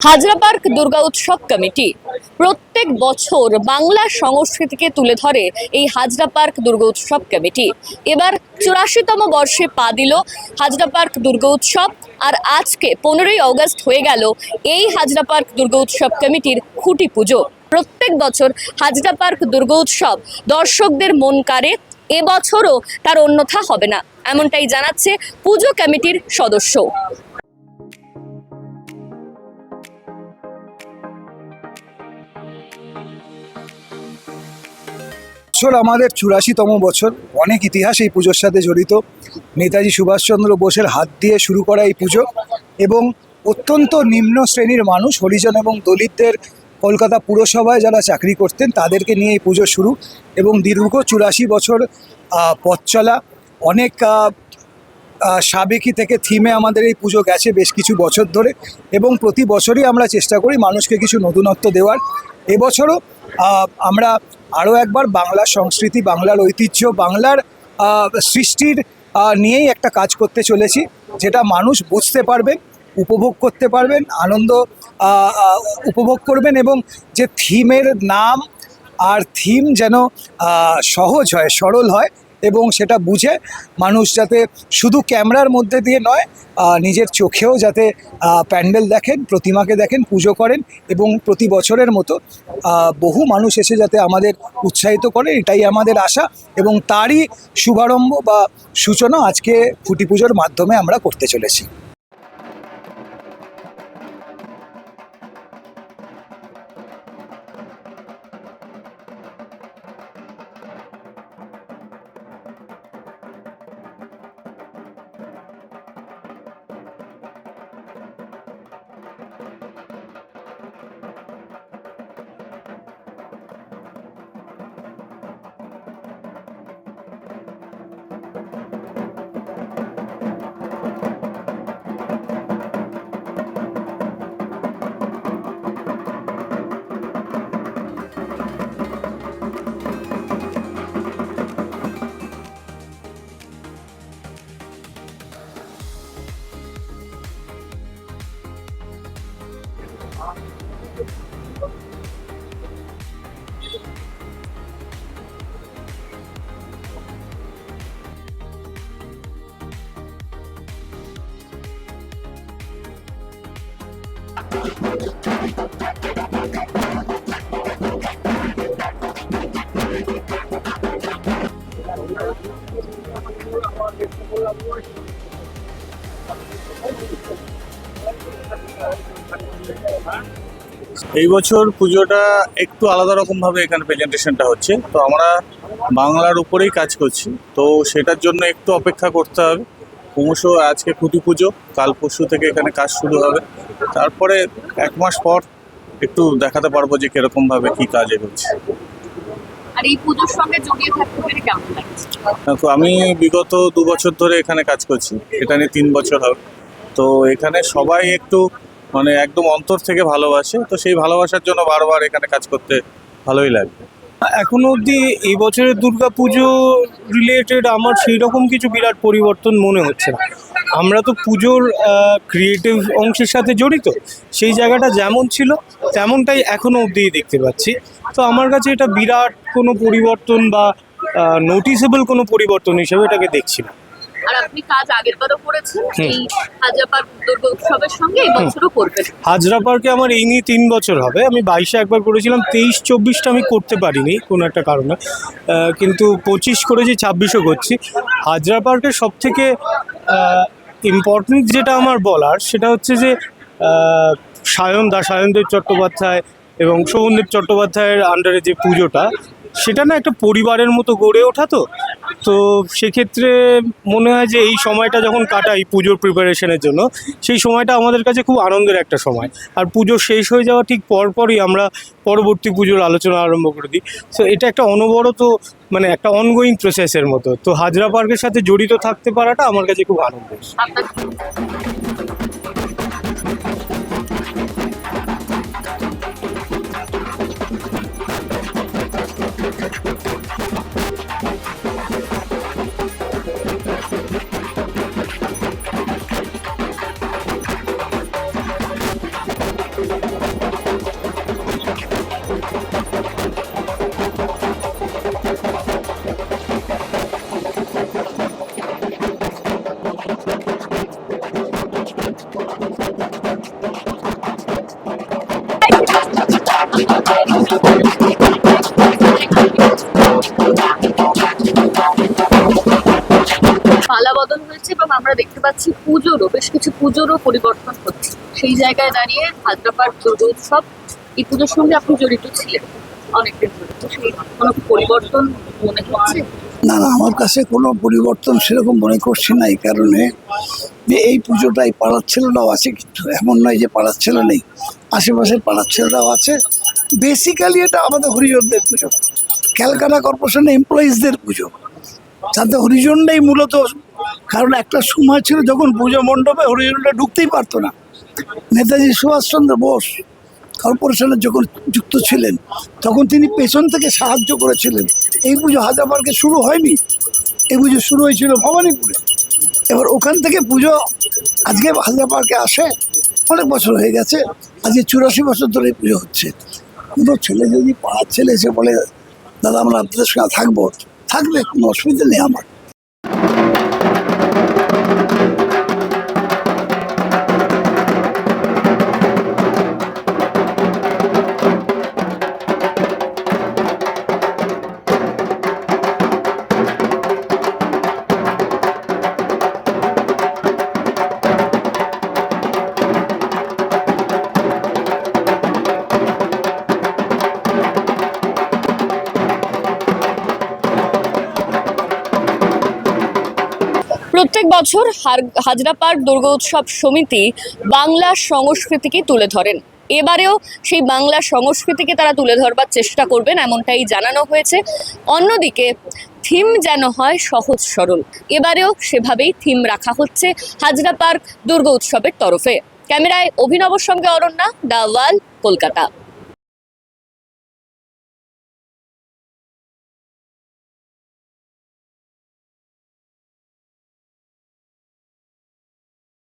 Hazra park Durga উৎসব committee প্রত্যেক বছর বাংলা সংস্কৃতিকে তুলে ধরে এই হাজরা পার্ক দুর্গা উৎসব কমিটি। এবার 84তম বর্ষে পা দিল হাজরা পার্ক দুর্গা উৎসব। আর আজকে 15ই অগস্ট হয়ে গেল এই হাজরা পার্ক দুর্গা উৎসব কমিটির খুঁটি পুজো। প্রত্যেক বছর হাজরা পার্ক দুর্গা উৎসব দর্শকদের মন কাড়ে, এবছরও তার অন্যথা হবে না, এমনটাই জানাচ্ছে পুজো কমিটির সদস্য। আমাদের 84তম বছর, অনেক ইতিহাস এই পুজোর সাথে জড়িত। নেতাজি সুভাষচন্দ্র বোসের হাত দিয়ে শুরু করা এই পুজো এবং অত্যন্ত নিম্ন শ্রেণীর মানুষ, হরিজন এবং দলিতদের কলকাতা পুরসভায় যারা চাকরি করতেন তাদেরকে নিয়ে এই পুজো শুরু এবং দীর্ঘ 84 বছর পথ চলা। অনেক সাবেকি থেকে থিমে আমাদের এই পুজো গেছে বেশ কিছু বছর ধরে এবং প্রতি বছরই আমরা চেষ্টা করি মানুষকে কিছু নতুনত্ব দেওয়ার। এবছরও আমরা আরও একবার বাংলার সংস্কৃতি, বাংলার ঐতিহ্য, বাংলার সৃষ্টির নিয়েই একটা কাজ করতে চলেছি, যেটা মানুষ বুঝতে পারবেন, উপভোগ করতে পারবেন, আনন্দ উপভোগ করবেন এবং যে থিমের নাম আর থিম যেন সহজ হয়, সরল হয় এবং সেটা বুঝে মানুষ যাতে শুধু ক্যামেরার মধ্যে দিয়ে নয়, নিজের চোখেও যাতে প্যান্ডেল দেখেন, প্রতিমাকে দেখেন, পুজো করেন এবং প্রতি বছরের মতো বহু মানুষ এসে যাতে আমাদের উৎসাহিত করে, এটাই আমাদের আশা এবং তারই শুভারম্ভ বা সূচনা আজকে খুঁটি পুজোর মাধ্যমে আমরা করতে চলেছি। এই বছর পুজোটা একটু আলাদা রকমভাবে এখানে প্রেজেন্টেশনটা হচ্ছে, তো আমরা বাংলার উপরেই কাজ করছি, তো সেটার জন্য একটু অপেক্ষা করতে হবে। ক্রমশ আজকে খুঁটি পুজো, কাল পরশু থেকে এখানে কাজ শুরু হবে, তারপরে 1 মাস পর একটু দেখাতে পারবো যে কিরকমভাবে কী কাজ এগোচ্ছে। আর এই পুজোর সঙ্গে জড়িয়ে থাকতে পেরে কেমন লাগছে? তো আমি বিগত 2 বছর ধরে এখানে কাজ করছি, এটা নিয়ে 3 বছর হবে। তো এখানে সবাই একটু মানে একদম অন্তর থেকে ভালোবাসে, তো সেই ভালোবাসার জন্য বারবার এখানে কাজ করতে ভালোই লাগবে। এখনো অবধি এই বছরের দুর্গা পুজো রিলেটেড আমার সেই রকম কিছু বিরাট পরিবর্তন মনে হচ্ছে না। আমরা তো পুজোর ক্রিয়েটিভ অংশের সাথে জড়িত, সেই জায়গাটা যেমন ছিল তেমনটাই এখনও অবধি দেখতে পাচ্ছি। তো আমার কাছে এটা বিরাট কোনো পরিবর্তন বা নোটিসেবল কোনো পরিবর্তন হিসেবে এটাকে দেখছি না। আর আপনি কাজ আগেরবারও করেছেন এই হাজরা পার্ক দুর্গা উৎসবের সঙ্গে, এই বছরও করবেন? হাজরা পার্কে আমার এই নিয়ে 3 বছর হবে। আমি 22-এ একবার করেছিলাম, 23-24টা আমি করতে পারিনি কোনো একটা কারণে, কিন্তু 25 করেছি, 26ও করছি। হাজরা পার্কের সবথেকে ইম্পর্টেন্ট যেটা আমার বলার সেটা হচ্ছে যে সায়নদেব চট্টোপাধ্যায় এবং শোভনদেব চট্টোপাধ্যায়ের আন্ডারে যে পুজোটা, সেটা না একটা পরিবারের মতো গড়ে ওঠা। তো সেক্ষেত্রে মনে হয় যে এই সময়টা যখন কাটাই পুজোর প্রিপারেশনের জন্য, সেই সময়টা আমাদের কাছে খুব আনন্দের একটা সময়। আর পুজো শেষ হয়ে যাওয়া ঠিক পরপরই আমরা পরবর্তী পুজোর আলোচনা আরম্ভ করে দিই। তো এটা একটা অনবরত মানে একটা অনগোয়িং প্রসেসের মতো। তো হাজরা পার্কের সাথে জড়িত থাকতে পারাটা আমার কাছে খুব আনন্দের। বদল হয়েছে এবং আমরা দেখতে পাচ্ছি বেশ কিছু পুজোরও পরিবর্তন হচ্ছে। সেই জায়গায় দাঁড়িয়ে হাজরা পার্ক দুর্গোৎসব, এই পুজোর সঙ্গে আপনি জড়িত ছিলেন অনেকদিন ধরে, তো সেই কোনো পরিবর্তন মনে হচ্ছে? না না, আমার কাছে কোনো পরিবর্তন সেরকম মনে করছি না, এই কারণে যে এই পুজোটা এই পাড়ার ছেলেরাও আছে, কিন্তু এমন নয় যে পাড়ার ছেলে নেই, আশেপাশের পাড়ার ছেলেরাও আছে। বেসিক্যালি এটা আমাদের হরিজনদের পুজো, ক্যালকাটা কর্পোরেশনের এমপ্লয়িজদের পুজো, তাতে হরিজনটাই মূলত। কারণ একটা সময় ছিল যখন পুজো মণ্ডপে হরিজনটা ঢুকতেই পারতো না। নেতাজি সুভাষচন্দ্র বোস কর্পোরেশনের যখন যুক্ত ছিলেন তখন তিনি পেছন থেকে সাহায্য করেছিলেন। এই পুজো হাজরা পার্কে শুরু হয়নি, এই পুজো শুরু হয়েছিল ভবানীপুরে। এবার ওখান থেকে পুজো আজকে হাজরা পার্কে আসে, অনেক বছর হয়ে গেছে, আজকে 84 বছর ধরে এই পুজো হচ্ছে। কোনো ছেলে যদি পাড়ার ছেলে এসে বলে দাদা আমরা আপনাদের সঙ্গে থাকবো, থাকবে, কোনো অসুবিধা নেই আমার। প্রত্যেক বছর হাজরা পার্ক দুর্গোৎসব সমিতি বাংলা সংস্কৃতিকে তুলে ধরেন। এবারেও সেই বাংলা সংস্কৃতিকে তারা তুলে ধরবার চেষ্টা করবেন, এমনটাই জানানো হয়েছে। অন্যদিকে থিম যেন হয় সহজ সরল, এবারেও সেভাবেই থিম রাখা হচ্ছে হাজরা পার্ক দুর্গোৎসবের তরফে। ক্যামেরায় অভিনবর সঙ্গে অরণ্যা, দ্য ওয়াল, কলকাতা।